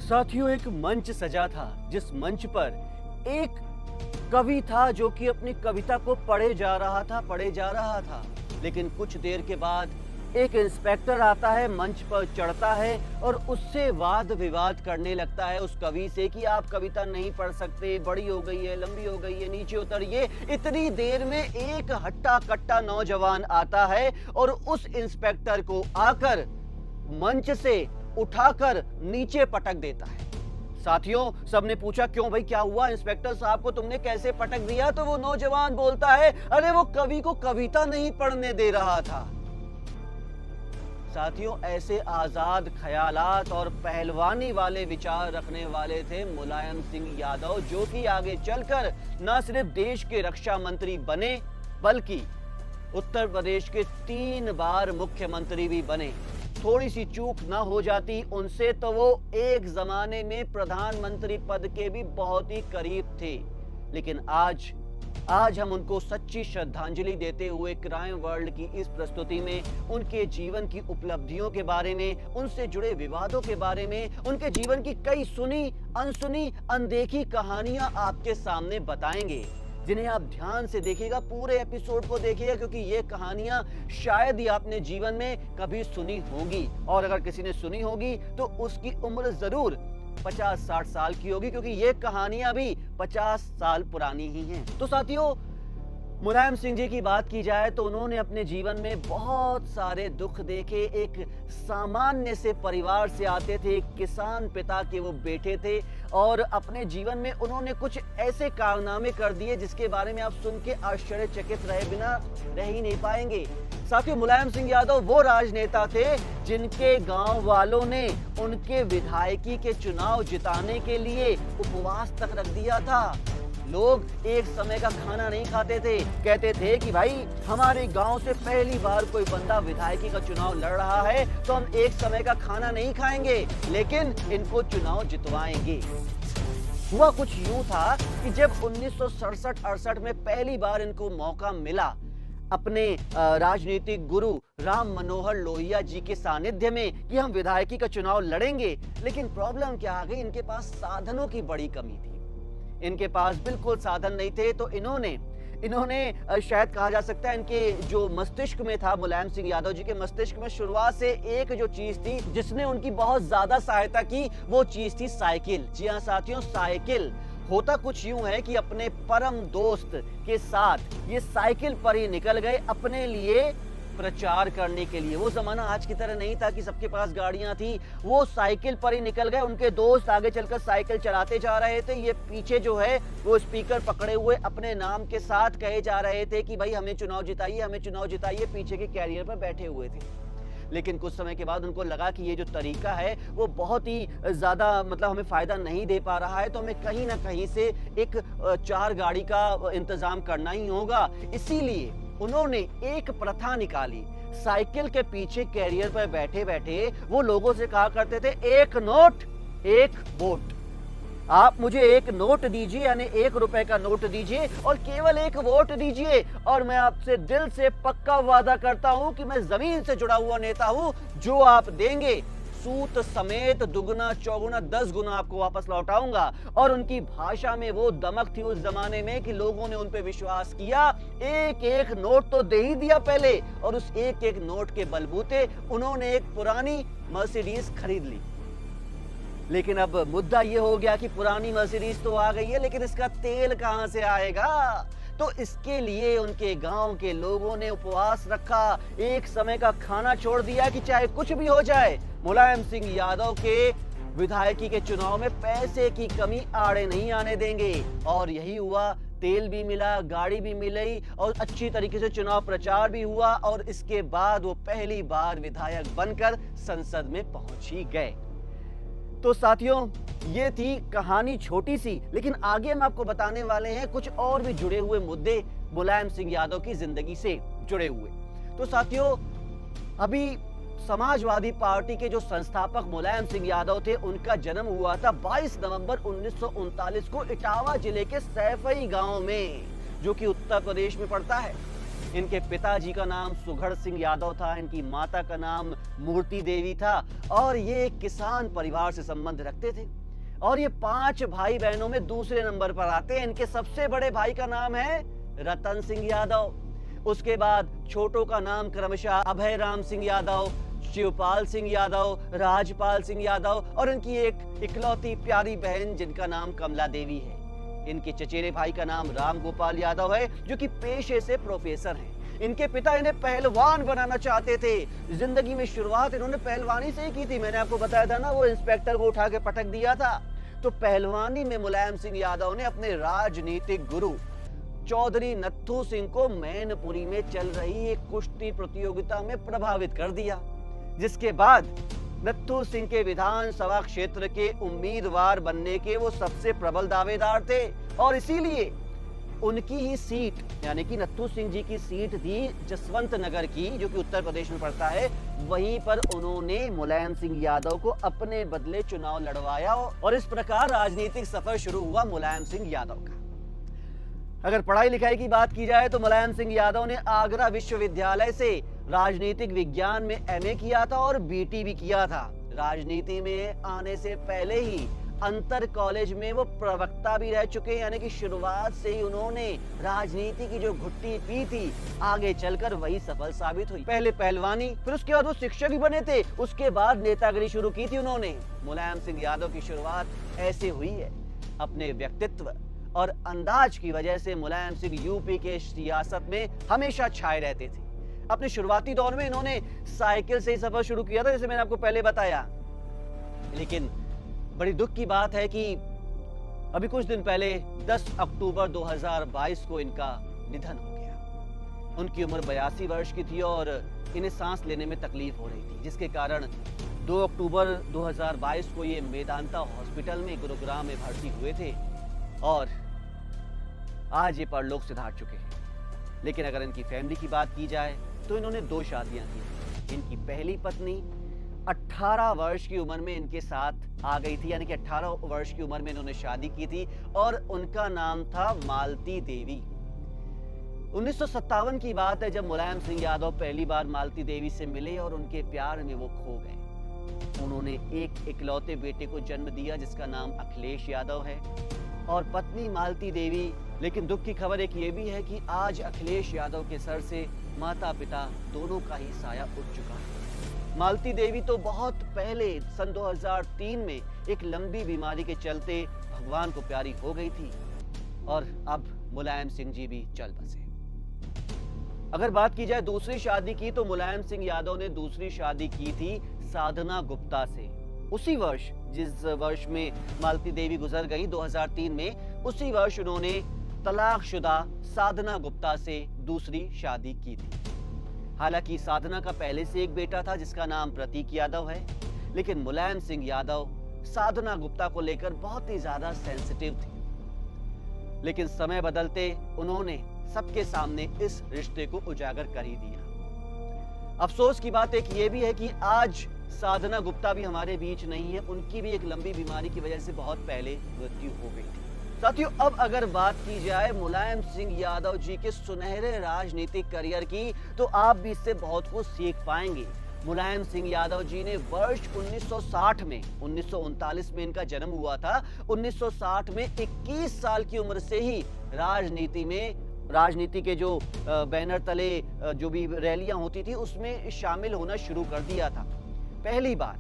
साथियों, एक मंच सजा था जिस मंच पर एक कवि था जो कि अपनी कविता को पढ़े जा रहा था। लेकिन कुछ देर के बाद एक इंस्पेक्टर आता है, मंच पर चढ़ता है और उससे वाद विवाद करने लगता है उस कवि से कि आप कविता नहीं पढ़ सकते, बड़ी हो गई है, लंबी हो गई है, नीचे उतरिए। इतनी देर में एक हट्टा कट्टा नौजवान आता है और उस इंस्पेक्टर को आकर मंच से उठाकर नीचे पटक देता है। साथियों, सबने पूछा क्यों भाई, क्या हुआ? इंस्पेक्टर साहब को तुमने कैसे पटक दिया? तो वो नौजवान बोलता है, अरे वो कवि को कविता नहीं पढ़ने दे रहा था। साथियों, ऐसे आजाद ख्यालात और पहलवानी वाले विचार रखने वाले थे मुलायम सिंह यादव, जो कि आगे चलकर न सिर्फ देश के रक्षा मंत्री बने बल्कि उत्तर प्रदेश के 3 बार मुख्यमंत्री भी बने। थोड़ी सी चूक ना हो जाती उनसे तो वो एक जमाने में प्रधानमंत्री पद के भी बहुत ही करीब थे। लेकिन आज हम उनको सच्ची श्रद्धांजलि देते हुए क्राइम वर्ल्ड की इस प्रस्तुति में उनके जीवन की उपलब्धियों के बारे में, उनसे जुड़े विवादों के बारे में, उनके जीवन की कई सुनी अनसुनी अनदेखी कहानियां आपके सामने बताएंगे, जिन्हें आप ध्यान से देखिएगा, पूरे एपिसोड को देखिएगा, क्योंकि ये कहानियां शायद ही आपने जीवन में कभी सुनी होंगी, और अगर किसी ने सुनी होगी तो उसकी उम्र जरूर 50-60 साल की होगी, क्योंकि ये कहानियां भी 50 साल पुरानी ही हैं। तो साथियों, मुलायम सिंह जी की बात की जाए तो उन्होंने अपने जीवन में बहुत सारे दुख देखे। एक सामान्य से परिवार से आते थे, एक किसान पिता के वो बेटे थे, और अपने जीवन में उन्होंने कुछ ऐसे कारनामे कर दिए जिसके बारे में आप सुन के आश्चर्यचकित रहे बिना रह ही नहीं पाएंगे। साथियों, मुलायम सिंह यादव वो राजनेता थे जिनके गांव वालों ने उनके विधायकी के चुनाव जिताने के लिए उपवास तक रख दिया था। लोग एक समय का खाना नहीं खाते थे, कहते थे कि भाई हमारे गांव से पहली बार कोई बंदा विधायकी का चुनाव लड़ रहा है तो हम एक समय का खाना नहीं खाएंगे, लेकिन इनको चुनाव जितवाएंगे। हुआ कुछ यूं था कि जब 1967-68 में पहली बार इनको मौका मिला अपने राजनीतिक गुरु राम मनोहर लोहिया जी के सानिध्य में कि हम विधायकी का चुनाव लड़ेंगे, लेकिन प्रॉब्लम क्या आ गई, इनके पास साधनों की बड़ी कमी थी। इनके पास बिल्कुल साधन नहीं थे। तो इन्होंने शायद कहा जा सकता है इनके जो मस्तिष्क में था, मुलायम सिंह यादव जी के मस्तिष्क में शुरुआत से एक जो चीज थी जिसने उनकी बहुत ज्यादा सहायता की, वो चीज थी साइकिल। जी हाँ साथियों, साइकिल। होता कुछ यूं है कि अपने परम दोस्त के साथ ये साइकिल पर ही निकल गए अपने लिए प्रचार करने के लिए। वो जमाना आज की तरह नहीं था कि सबके पास गाड़ियां थी, वो साइकिल पर ही निकल गए। उनके दोस्त आगे चलकर साइकिल चलाते जा रहे थे, ये पीछे जो है वो स्पीकर पकड़े हुए अपने नाम के साथ कहे जा रहे थे कि भाई हमें चुनाव जिताइए, हमें चुनाव जिताइए, पीछे के कैरियर पर बैठे हुए थे। लेकिन कुछ समय के बाद उनको लगा कि ये जो तरीका है वो बहुत ही ज्यादा हमें फायदा नहीं दे पा रहा है, तो हमें कहीं ना कहीं से एक 4 गाड़ी का इंतजाम करना ही होगा। इसीलिए उन्होंने एक प्रथा निकाली। साइकिल के पीछे कैरियर पर बैठे बैठे वो लोगों से कहा करते थे, एक नोट एक वोट। आप मुझे एक नोट दीजिए, यानी 1 रुपए का नोट दीजिए और केवल 1 वोट दीजिए, और मैं आपसे दिल से पक्का वादा करता हूं कि मैं जमीन से जुड़ा हुआ नेता हूं। जो आप देंगे सूत समेत दुगना चौगुना 10 गुना आपको वापस लौटाऊंगा। और उनकी भाषा में वो दमक थी उस जमाने में कि लोगों ने उन पे विश्वास किया। एक नोट तो दे ही दिया पहले, और उस एक नोट के बलबूते उन्होंने एक पुरानी मर्सिडीज खरीद ली। लेकिन अब मुद्दा ये हो गया कि पुरानी मर्सिडीज तो आ गई है, लेकिन इसका तेल कहां से आएगा? तो इसके लिए उनके गांव के लोगों ने उपवास रखा, एक समय का खाना छोड़ दिया कि चाहे कुछ भी हो जाए मुलायम सिंह यादव के विधायकी के चुनाव में पैसे की कमी आड़े नहीं आने देंगे। और यही हुआ, तेल भी मिला, गाड़ी भी मिली और अच्छी तरीके से चुनाव प्रचार भी हुआ, और इसके बाद वो पहली बार विधायक बनकर संसद में पहुंच ही गए। तो साथियों, ये थी कहानी छोटी सी, लेकिन आगे हम आपको बताने वाले हैं कुछ और भी जुड़े हुए मुद्दे मुलायम सिंह यादव की जिंदगी से जुड़े हुए। तो साथियों, अभी समाजवादी पार्टी के जो संस्थापक मुलायम सिंह यादव थे, उनका जन्म हुआ था 22 नवंबर 1939 को इटावा जिले के सैफई गांव में, जो कि उत्तर प्रदेश में पड़ता है। इनके पिताजी का नाम सुघड़ सिंह यादव था, इनकी माता का नाम मूर्ति देवी था और ये एक किसान परिवार से संबंध रखते थे। और ये 5 भाई बहनों में दूसरे नंबर पर आते हैं। इनके सबसे बड़े भाई का नाम है रतन सिंह यादव, उसके बाद छोटों का नाम क्रमशः अभय राम सिंह यादव, शिवपाल सिंह यादव, राजपाल सिंह यादव और इनकी एक इकलौती प्यारी बहन जिनका नाम कमला देवी है। इनके चचेरे भाई का नाम राम गोपाल यादव है जो कि पेशे से प्रोफेसर हैं। इनके पिता इन्हें पहलवान बनाना चाहते थे। जिंदगी में शुरुआत इन्होंने पहलवानी से ही की थी। मैंने आपको बताया था ना, वो इंस्पेक्टर को उठा के पटक दिया था। तो पहलवानी में मुलायम सिंह यादव ने अपने राजनीतिक गुरु चौधरी नत्थू सिंह को मैनपुरी में चल रही एक कुश्ती प्रतियोगिता में प्रभावित कर दिया, जिसके बाद नत्थू सिंह के विधानसभा क्षेत्र के उम्मीदवार बनने के वो सबसे प्रबल दावेदार थे। और इसीलिए उनकी ही सीट यानी कि नत्थू सिंह जी की सीट थी जसवंत नगर की, जो कि उत्तर प्रदेश में पड़ता है, वहीं पर उन्होंने मुलायम सिंह यादव को अपने बदले चुनाव लड़वाया और इस प्रकार राजनीतिक सफर शुरू हुआ मुलायम सिंह यादव का। अगर पढ़ाई लिखाई की बात की जाए तो मुलायम सिंह यादव ने आगरा विश्वविद्यालय से राजनीतिक विज्ञान में एमए किया था और बीटी भी किया था। राजनीति में आने से पहले ही अंतर कॉलेज में वो प्रवक्ता भी रह चुके हैं, यानी कि शुरुआत से ही उन्होंने राजनीति की जो घुट्टी पी थी आगे चलकर वही सफल साबित हुई। पहले पहलवानी, फिर उसके बाद वो शिक्षक भी बने थे, उसके बाद नेतागिरी शुरू की थी उन्होंने। मुलायम सिंह यादव की शुरुआत ऐसे हुई है। अपने व्यक्तित्व और अंदाज की वजह से मुलायम सिंह यूपी के सियासत में हमेशा छाए रहते थे। अपने शुरुआती दौर में इन्होंने साइकिल से ही सफर शुरू किया था, जैसे मैंने आपको पहले बताया। लेकिन बड़ी दुख की बात है कि अभी कुछ दिन पहले 10 अक्टूबर 2022 को इनका निधन हो गया। उनकी उम्र 82 वर्ष की थी और इन्हें सांस लेने में तकलीफ हो रही थी, जिसके कारण 2 अक्टूबर 2022 को ये मेदांता हॉस्पिटल में गुरुग्राम में भर्ती हुए थे और आज ये परलोक सिधार चुके हैं। लेकिन अगर इनकी फैमिली की बात की जाए तो इन्होंने 2 शादियां की। इनकी पहली पत्नी 18 वर्ष की उम्र में इनके साथ आ गई थी, यानी कि 18 वर्ष की उम्र में इन्होंने शादी की थी और उनका नाम था मालती देवी। 1957 की बात है जब मुलायम सिंह यादव पहली बार मालती देवी से मिले और उनके प्यार में वो खो गए। उन्होंने एक इकलौते बेटे को जन्म दिया जिसका नाम अखिलेश यादव है और पत्नी मालती देवी। लेकिन दुख की खबर एक ये भी है कि आज अखिलेश यादव के सर से माता पिता दोनों का ही साया उठ चुका है। मालती देवी तो बहुत पहले सन 2003 में एक लंबी बीमारी के चलते भगवान को प्यारी हो गई थी और अब मुलायम सिंह जी भी चल बसे। अगर बात की जाए दूसरी शादी की तो मुलायम सिंह यादव ने दूसरी शादी की थी साधना गुप्ता से। उसी वर्ष जिस वर्ष में मालती देवी गुजर गई 2003 में, उसी वर्ष उन्होंने तलाकशुदा साधना गुप्ता से दूसरी शादी की थी। हालांकि साधना का पहले से एक बेटा था जिसका नाम प्रतीक यादव है, लेकिन मुलायम सिंह यादव साधना गुप्ता को लेकर बहुत ही ज्यादा सेंसिटिव थे। लेकिन समय बदलते उन्होंने सबके सामने इस रिश्ते को उजागर कर ही दिया। अफसोस की बात एक ये भी है कि आज साधना गुप्ता भी हमारे बीच नहीं है। उनकी भी एक लंबी बीमारी की वजह से बहुत पहले मृत्यु हो गई थी। साथियों, अब अगर बात की जाए मुलायम सिंह यादव जी के सुनहरे राजनीतिक करियर की तो आप भी इससे बहुत कुछ सीख पाएंगे। मुलायम सिंह यादव जी ने वर्ष 1960 में, 1939 में इनका जन्म हुआ था, 1960 में 21 साल की उम्र से ही राजनीति के जो बैनर तले जो भी रैलियां होती थी उसमें शामिल होना शुरू कर दिया था। पहली बार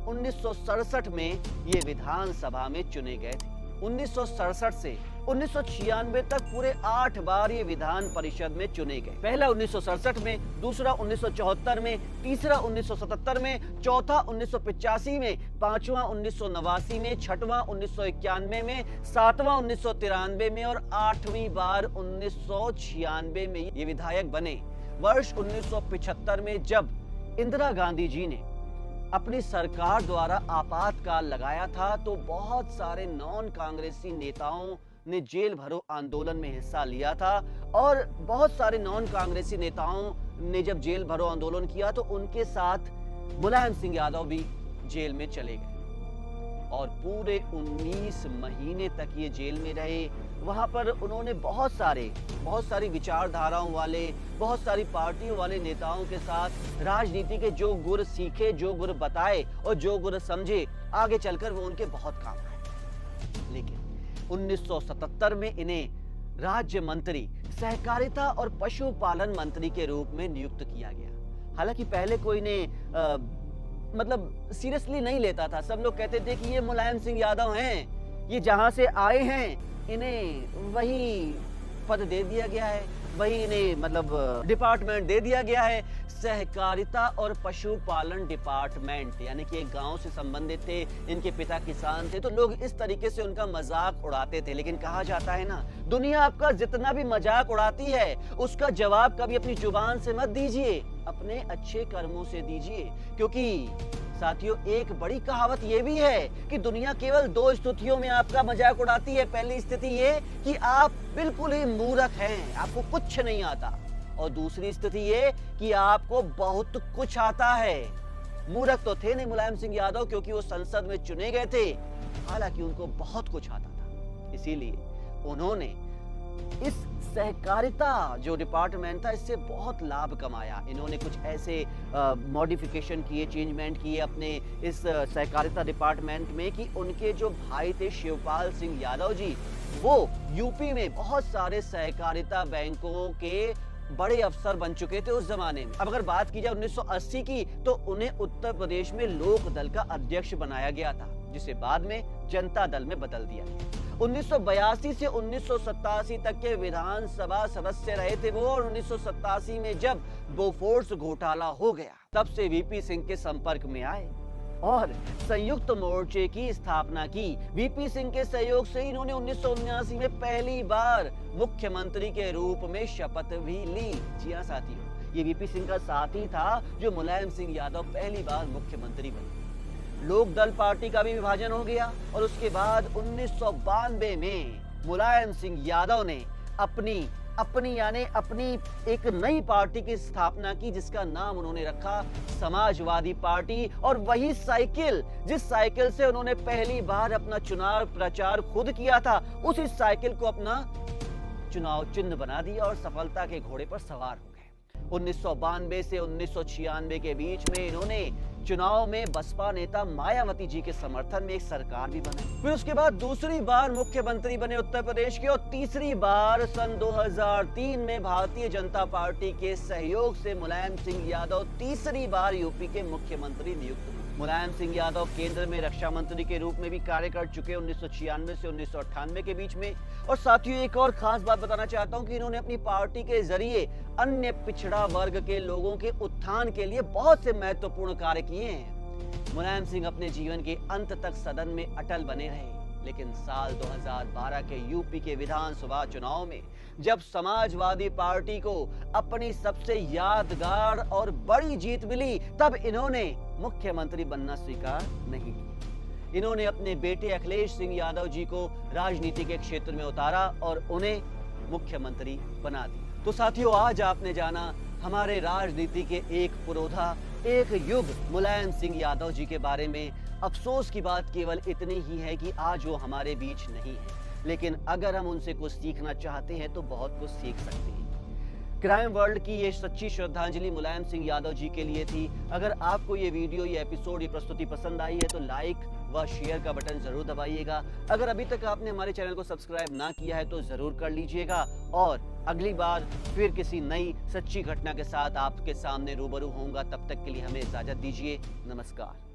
1967 में ये विधानसभा में चुने गए थे। 1967 से 1996 तक पूरे 8 बार ये विधान परिषद में चुने गए। पहला 1967 में, दूसरा 1974 में, तीसरा 1977 में, चौथा 1985 में, पांचवा 1989 में, छठवां 1991 में, सातवां 1993 में और 8वीं बार 1996 में ये विधायक बने। वर्ष 1975 में जब इंदिरा गांधी जी ने अपनी सरकार द्वारा आपातकाल लगाया था तो बहुत सारे नॉन कांग्रेसी नेताओं ने जेल भरो आंदोलन में हिस्सा लिया था और बहुत सारे नॉन कांग्रेसी नेताओं ने जब जेल भरो आंदोलन किया तो उनके साथ मुलायम सिंह यादव भी जेल में चले गए। और पूरे 19 महीने तक ये जेल में रहे। वहां पर उन्होंने बहुत सारी विचारधाराओं वाले, बहुत सारी पार्टियों वाले नेताओं के साथ राजनीति के जो गुर सीखे, जो गुर बताए और जो गुर समझे, आगे चलकर वो उनके बहुत काम आए। लेकिन 1977 में इन्हें राज्य मंत्री, सहकारिता और पशुपालन मंत्री के रूप में नियुक्त किया गया। हालांकि पहले कोई ने मतलब सीरियसली नहीं लेता था। सब लोग कहते थे कि ये मुलायम सिंह यादव हैं, ये जहां से आए हैं इन्हें वही पद दे दिया गया है, वही इन्हें मतलब डिपार्टमेंट दे दिया गया है, सहकारिता और पशुपालन डिपार्टमेंट। यानी कि एक गांव से संबंधित थे, इनके पिता किसान थे, तो लोग इस तरीके से उनका मजाक उड़ाते थे। लेकिन कहा जाता है ना, दुनिया आपका जितना भी मजाक उड़ाती है उसका जवाब कभी अपनी जुबान से मत दीजिए, अपने अच्छे कर्मों से दीजिए। क्योंकि साथियों, एक बड़ी कहावत ये भी है कि दुनिया केवल 2 स्थितियों में आपका मजाक उड़ाती है। पहली स्थिति ये कि आप बिल्कुल ही मूर्ख हैं, आपको कुछ नहीं आता, और दूसरी स्थिति ये कि आपको बहुत कुछ आता है। मूर्ख तो थे नहीं मुलायम सिंह यादव, क्योंकि वो संसद में चुने गए थे, हालांकि उनको बहुत कुछ आता था। इसीलिए उन्होंने इस सहकारिता जो डिपार्टमेंट था, इससे बहुत लाभ कमाया। इन्होंने कुछ ऐसे मॉडिफिकेशन किए, चेंजमेंट किए अपने इस सहकारिता डिपार्टमेंट में कि उनके जो भाई थे शिवपाल सिंह यादव जी, वो यूपी में बहुत सारे सहकारिता बैंकों के बड़े अफसर बन चुके थे उस जमाने में। अब अगर बात की जाए 1980 की, तो उन्हें उत्तर प्रदेश में लोक दल का अध्यक्ष बनाया गया था, जिसे बाद में जनता दल में बदल दिया गया। 1982 से 1987 तक के विधानसभा सदस्य रहे थे वो, और 1987 में जब बोफोर्स घोटाला हो गया, तब से वीपी सिंह के संपर्क में आए और संयुक्त मोर्चे की स्थापना की। वीपी सिंह के सहयोग से इन्होंने 1979 में पहली बार मुख्यमंत्री के रूप में शपथ भी ली। जी हां साथियों, ये वीपी सिंह का साथी था जो मुलायम सिंह यादव पहली बार मुख्यमंत्री बने। लोक दल पार्टी का भी विभाजन हो गया और उसके बाद 1992 में मुलायम सिंह यादव ने अपनी एक नई पार्टी की स्थापना की, जिसका नाम उन्होंने रखा समाजवादी पार्टी। और वही साइकिल, जिस साइकिल से उन्होंने पहली बार अपना चुनाव प्रचार खुद किया था, उसी साइकिल को अपना चुनाव चिन्ह बना दिया और सफलता के घोड़े पर सवार हो गए। 1992 से 1996 के बीच में इन्होंने चुनाव में बसपा नेता मायावती जी के समर्थन में एक सरकार भी बनाई। फिर उसके बाद दूसरी बार मुख्यमंत्री बने उत्तर प्रदेश के, और तीसरी बार सन 2003 में भारतीय जनता पार्टी के सहयोग से मुलायम सिंह यादव तीसरी बार यूपी के मुख्यमंत्री नियुक्त हुए। मुलायम सिंह यादव केंद्र में रक्षा मंत्री के रूप में भी कार्य कर चुके 1996 से 1998 के बीच में। और साथियों, एक और खास बात बताना चाहता हूं कि इन्होंने अपनी पार्टी के जरिए अन्य पिछड़ा वर्ग के लोगों के उत्थान के लिए बहुत से महत्वपूर्ण कार्य किए हैं। मुलायम सिंह अपने जीवन के अंत तक सदन में अटल बने रहे, लेकिन साल 2012 के यूपी के विधानसभा चुनाव में जब समाजवादी पार्टी को अपनी सबसे यादगार और बड़ी जीत मिली, तब इन्होंने मुख्यमंत्री बनना स्वीकार नहीं किया। इन्होंने अपने बेटे अखिलेश सिंह यादव जी को राजनीति के क्षेत्र में उतारा और उन्हें मुख्यमंत्री बना दिया। तो साथियों, आज आपने जाना हमारे राजनीति के एक पुरोधा, एक युग मुलायम सिंह यादव जी के बारे में। अफसोस की बात केवल इतनी ही है कि आज वो हमारे बीच नहीं है, लेकिन अगर हम उनसे कुछ सीखना चाहते हैं तो बहुत कुछ सीख सकते हैं। क्राइम वर्ल्ड की ये सच्ची श्रद्धांजलि मुलायम सिंह यादव जी के लिए थी। अगर आपको ये वीडियो, ये एपिसोड, ये प्रस्तुति पसंद आई है तो लाइक व शेयर का बटन जरूर दबाइएगा। अगर अभी तक आपने हमारे चैनल को सब्सक्राइब ना किया है तो जरूर कर लीजिएगा, और अगली बार फिर किसी नई सच्ची घटना के साथ आपके सामने रूबरू होऊंगा। तब तक के लिए हमें इजाजत दीजिए। नमस्कार।